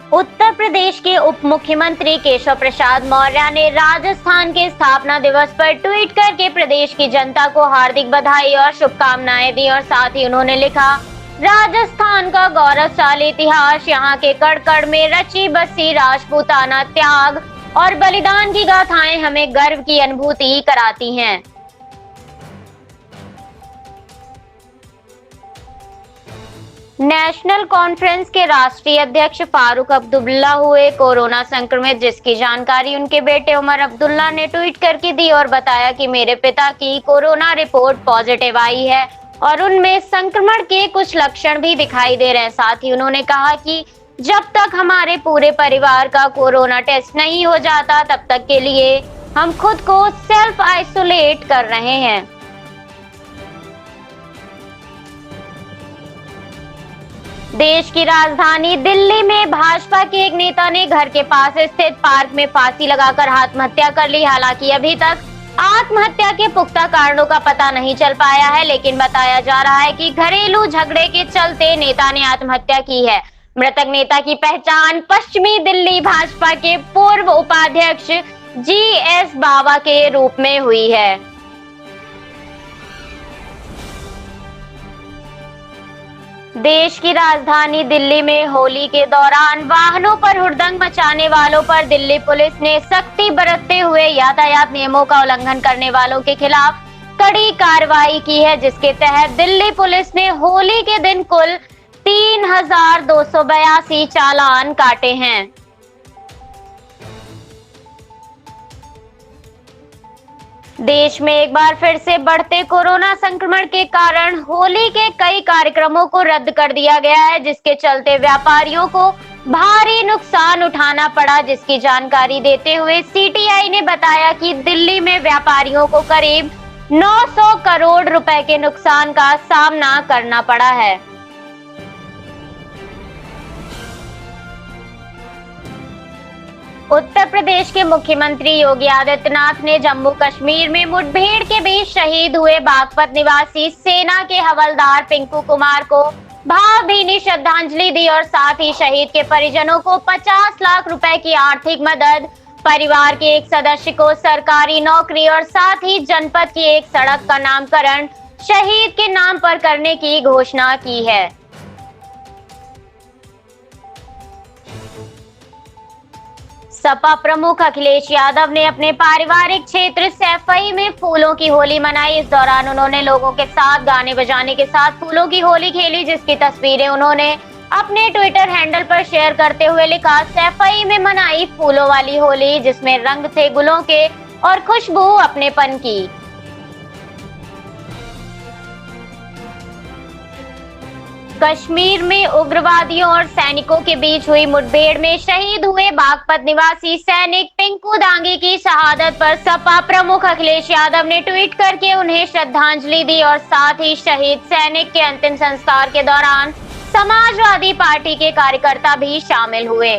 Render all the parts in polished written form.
उत्तर प्रदेश के उप मुख्यमंत्री केशव प्रसाद मौर्य ने राजस्थान के स्थापना दिवस पर ट्वीट करके प्रदेश की जनता को हार्दिक बधाई और शुभकामनाएं दी और साथ ही उन्होंने लिखा, राजस्थान का गौरवशाली इतिहास, यहाँ के कड़ कड़ में रची बसी राजपूताना त्याग और बलिदान की गाथाएं हमें गर्व की अनुभूति कराती हैं। नेशनल कॉन्फ्रेंस के राष्ट्रीय अध्यक्ष फारूक अब्दुल्ला हुए कोरोना संक्रमित, जिसकी जानकारी उनके बेटे उमर अब्दुल्ला ने ट्वीट करके दी और बताया कि मेरे पिता की कोरोना रिपोर्ट पॉजिटिव आई है और उनमें संक्रमण के कुछ लक्षण भी दिखाई दे रहे हैं। साथ ही उन्होंने कहा कि जब तक हमारे पूरे परिवार का कोरोना टेस्ट नहीं हो जाता तब तक के लिए हम खुद को सेल्फ आइसोलेट कर रहे हैं। देश की राजधानी दिल्ली में भाजपा के एक नेता ने घर के पास स्थित पार्क में फांसी लगाकर आत्महत्या कर ली। हालांकि अभी तक आत्महत्या के पुख्ता कारणों का पता नहीं चल पाया है, लेकिन बताया जा रहा है कि घरेलू झगड़े के चलते नेता ने आत्महत्या की है। मृतक नेता की पहचान पश्चिमी दिल्ली भाजपा के पूर्व उपाध्यक्ष GS बावा के रूप में हुई है। देश की राजधानी दिल्ली में होली के दौरान वाहनों पर हुड़दंग मचाने वालों पर दिल्ली पुलिस ने सख्ती बरतते हुए यातायात नियमों का उल्लंघन करने वालों के खिलाफ कड़ी कार्रवाई की है, जिसके तहत दिल्ली पुलिस ने होली के दिन कुल 3282 चालान काटे हैं। देश में एक बार फिर से बढ़ते कोरोना संक्रमण के कारण होली के कई कार्यक्रमों को रद्द कर दिया गया है, जिसके चलते व्यापारियों को भारी नुकसान उठाना पड़ा। जिसकी जानकारी देते हुए CTI ने बताया कि दिल्ली में व्यापारियों को करीब 900 करोड़ रुपए के नुकसान का सामना करना पड़ा है। उत्तर प्रदेश के मुख्यमंत्री योगी आदित्यनाथ ने जम्मू कश्मीर में मुठभेड़ के बीच शहीद हुए बागपत निवासी सेना के हवलदार पिंकू कुमार को भावभीनी श्रद्धांजलि दी और साथ ही शहीद के परिजनों को 50 लाख रुपए की आर्थिक मदद, परिवार के एक सदस्य को सरकारी नौकरी और साथ ही जनपद की एक सड़क का नामकरण शहीद के नाम पर करने की घोषणा की है। सपा प्रमुख अखिलेश यादव ने अपने पारिवारिक क्षेत्र सैफई में फूलों की होली मनाई। इस दौरान उन्होंने लोगों के साथ गाने बजाने के साथ फूलों की होली खेली, जिसकी तस्वीरें उन्होंने अपने ट्विटर हैंडल पर शेयर करते हुए लिखा, सैफई में मनाई फूलों वाली होली, जिसमें रंग थे गुलों के और खुशबू अपनेपन की। कश्मीर में उग्रवादियों और सैनिकों के बीच हुई मुठभेड़ में शहीद हुए बागपत निवासी सैनिक पिंकू दांगी की शहादत पर सपा प्रमुख अखिलेश यादव ने ट्वीट करके उन्हें श्रद्धांजलि दी और साथ ही शहीद सैनिक के अंतिम संस्कार के दौरान समाजवादी पार्टी के कार्यकर्ता भी शामिल हुए।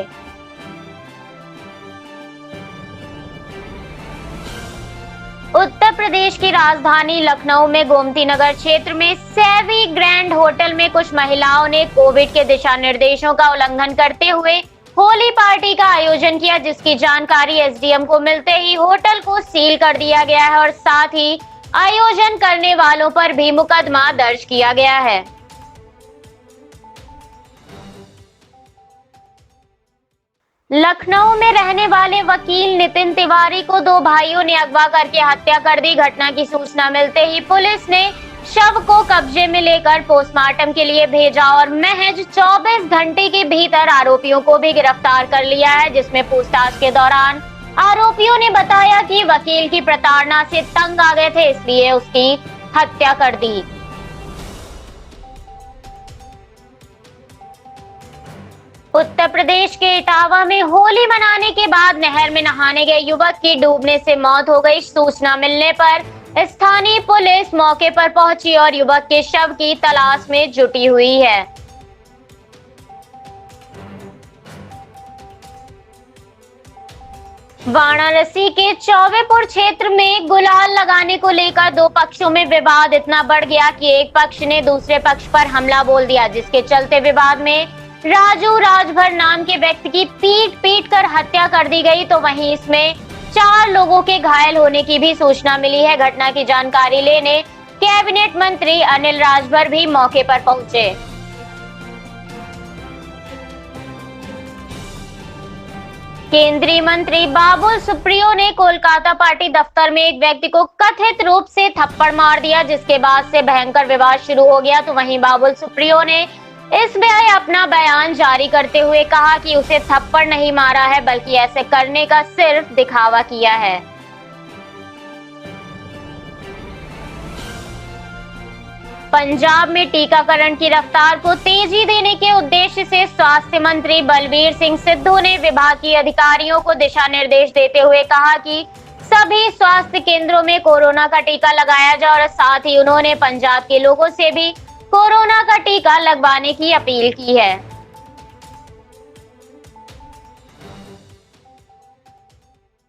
उत्तर प्रदेश की राजधानी लखनऊ में गोमती नगर क्षेत्र में सेवी ग्रैंड होटल में कुछ महिलाओं ने कोविड के दिशा निर्देशों का उल्लंघन करते हुए होली पार्टी का आयोजन किया, जिसकी जानकारी SDM को मिलते ही होटल को सील कर दिया गया है और साथ ही आयोजन करने वालों पर भी मुकदमा दर्ज किया गया है। लखनऊ में रहने वाले वकील नितिन तिवारी को दो भाइयों ने अगवा करके हत्या कर दी। घटना की सूचना मिलते ही पुलिस ने शव को कब्जे में लेकर पोस्टमार्टम के लिए भेजा और महज 24 घंटे के भीतर आरोपियों को भी गिरफ्तार कर लिया है, जिसमें पूछताछ के दौरान आरोपियों ने बताया कि वकील की प्रताड़ना से तंग आ गए थे, इसलिए उसकी हत्या कर दी। उत्तर प्रदेश के इटावा में होली मनाने के बाद नहर में नहाने गए युवक की डूबने से मौत हो गई। सूचना मिलने पर स्थानीय पुलिस मौके पर पहुंची और युवक के शव की तलाश में जुटी हुई है। वाराणसी के चौबेपुर क्षेत्र में गुलाल लगाने को लेकर दो पक्षों में विवाद इतना बढ़ गया कि एक पक्ष ने दूसरे पक्ष पर हमला बोल दिया, जिसके चलते विवाद में राजू राजभर नाम के व्यक्ति की पीट पीट कर हत्या कर दी गई, तो वहीं इसमें 4 लोगों के घायल होने की भी सूचना मिली है। घटना की जानकारी लेने कैबिनेट मंत्री अनिल राजभर भी मौके पर पहुंचे। केंद्रीय मंत्री बाबुल सुप्रियो ने कोलकाता पार्टी दफ्तर में एक व्यक्ति को कथित रूप से थप्पड़ मार दिया, जिसके बाद से भयंकर विवाद शुरू हो गया। तो वहीं बाबुल सुप्रियो ने इस में अपना बयान जारी करते हुए कहा कि उसे थप्पड़ नहीं मारा है, बल्कि ऐसे करने का सिर्फ दिखावा किया है। पंजाब में टीकाकरण की रफ्तार को तेजी देने के उद्देश्य से स्वास्थ्य मंत्री बलबीर सिंह सिद्धू ने विभागीय अधिकारियों को दिशा निर्देश देते हुए कहा कि सभी स्वास्थ्य केंद्रों में कोरोना का टीका लगाया जाए और साथ ही उन्होंने पंजाब के लोगों से भी कोरोना का टीका लगवाने की अपील की है।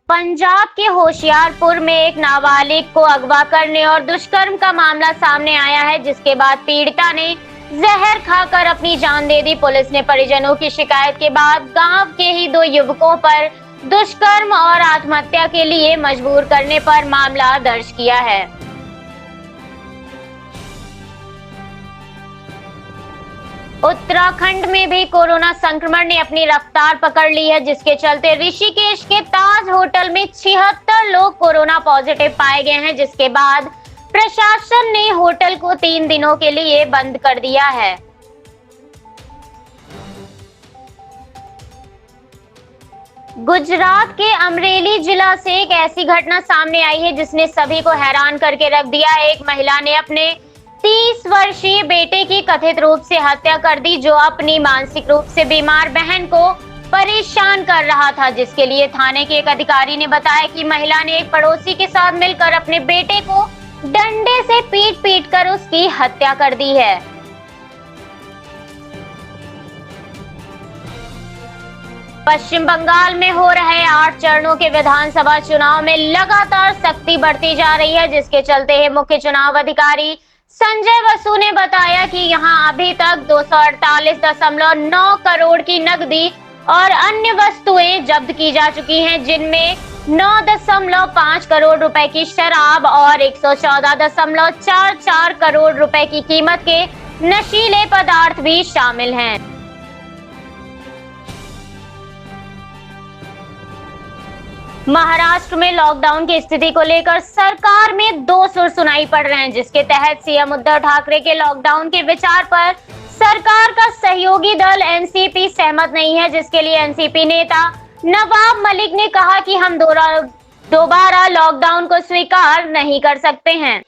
पंजाब के होशियारपुर में एक नाबालिग को अगवा करने और दुष्कर्म का मामला सामने आया है, जिसके बाद पीड़िता ने जहर खाकर अपनी जान दे दी। पुलिस ने परिजनों की शिकायत के बाद गांव के ही 2 युवकों पर दुष्कर्म और आत्महत्या के लिए मजबूर करने पर मामला दर्ज किया है। उत्तराखंड में भी कोरोना संक्रमण ने अपनी रफ्तार पकड़ ली है, जिसके चलते ऋषिकेश के ताज होटल में 76 लोग कोरोना पॉजिटिव पाए गए हैं, जिसके बाद प्रशासन ने होटल को 3 दिनों के लिए बंद कर दिया है। गुजरात के अमरेली जिला से एक ऐसी घटना सामने आई है जिसने सभी को हैरान करके रख दिया है। एक महिला ने अपने 30 वर्षीय बेटे की कथित रूप से हत्या कर दी, जो अपनी मानसिक रूप से बीमार बहन को परेशान कर रहा था, जिसके लिए थाने के एक अधिकारी ने बताया कि महिला ने एक पड़ोसी के साथ मिलकर अपने बेटे को डंडे से पीट पीट कर उसकी हत्या कर दी है। पश्चिम बंगाल में हो रहे 8 चरणों के विधानसभा चुनाव में लगातार सख्ती बढ़ती जा रही है, जिसके चलते ही मुख्य चुनाव अधिकारी संजय बसु ने बताया कि यहां अभी तक 248.9 करोड़ की नकदी और अन्य वस्तुएं जब्त की जा चुकी हैं, जिनमें 9.5 करोड़ रुपए की शराब और 114.44 करोड़ रुपए की कीमत के नशीले पदार्थ भी शामिल हैं। महाराष्ट्र में लॉकडाउन की स्थिति को लेकर सरकार में 2 सुर सुनाई पड़ रहे हैं, जिसके तहत सीएम उद्धव ठाकरे के लॉकडाउन के विचार पर सरकार का सहयोगी दल एनसीपी सहमत नहीं है, जिसके लिए एनसीपी नेता नवाब मलिक ने कहा कि हम दोबारा लॉकडाउन को स्वीकार नहीं कर सकते हैं।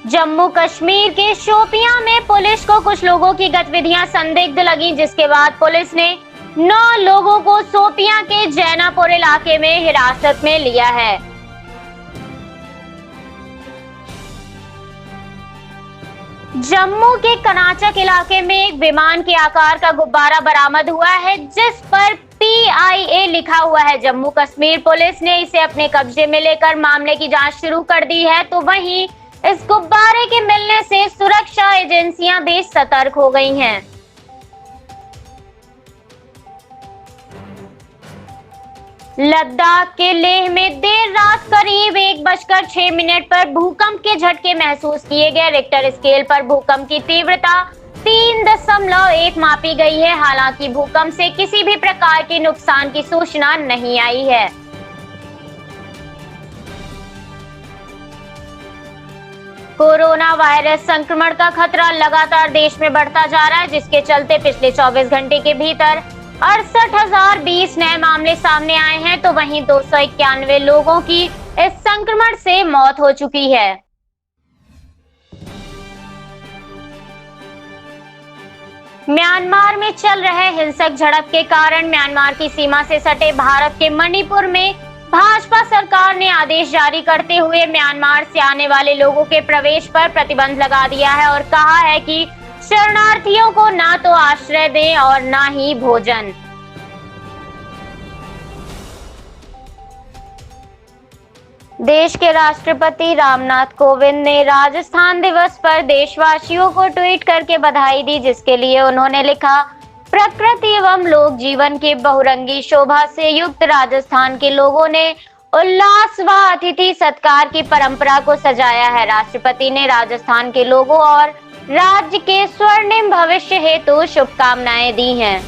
जम्मू कश्मीर के शोपियां में पुलिस को कुछ लोगों की गतिविधियां संदिग्ध लगी, जिसके बाद पुलिस ने 9 लोगों को शोपियां के जैनापुर इलाके में हिरासत में लिया है। जम्मू के कनाचक इलाके में एक विमान के आकार का गुब्बारा बरामद हुआ है, जिस पर PIA लिखा हुआ है। जम्मू कश्मीर पुलिस ने इसे अपने कब्जे में लेकर मामले की जांच शुरू कर दी है। तो वहीं इस गुब्बारे के मिलने से सुरक्षा एजेंसियां भी सतर्क हो गई हैं। लद्दाख के लेह में देर रात करीब 1:06 पर भूकंप के झटके महसूस किए गए। रिक्टर स्केल पर भूकंप की तीव्रता 3.1 मापी गई है। हालांकि भूकंप से किसी भी प्रकार के नुकसान की सूचना नहीं आई है। कोरोना वायरस संक्रमण का खतरा लगातार देश में बढ़ता जा रहा है, जिसके चलते पिछले 24 घंटे के भीतर 68,020 नए मामले सामने आए हैं। तो वहीं 291 लोगों की इस संक्रमण से मौत हो चुकी है। म्यांमार में चल रहे हिंसक झड़प के कारण म्यांमार की सीमा से सटे भारत के मणिपुर में भाजपा सरकार ने आदेश जारी करते हुए म्यांमार से आने वाले लोगों के प्रवेश पर प्रतिबंध लगा दिया है और कहा है कि शरणार्थियों को ना तो आश्रय दें और ना ही भोजन। देश के राष्ट्रपति रामनाथ कोविंद ने राजस्थान दिवस पर देशवासियों को ट्वीट करके बधाई दी, जिसके लिए उन्होंने लिखा, प्रकृति एवं लोक जीवन के बहुरंगी शोभा से युक्त राजस्थान के लोगों ने उल्लास व अतिथि सत्कार की परंपरा को सजाया है। राष्ट्रपति ने राजस्थान के लोगों और राज्य के स्वर्णिम भविष्य हेतु शुभकामनाएं दी हैं।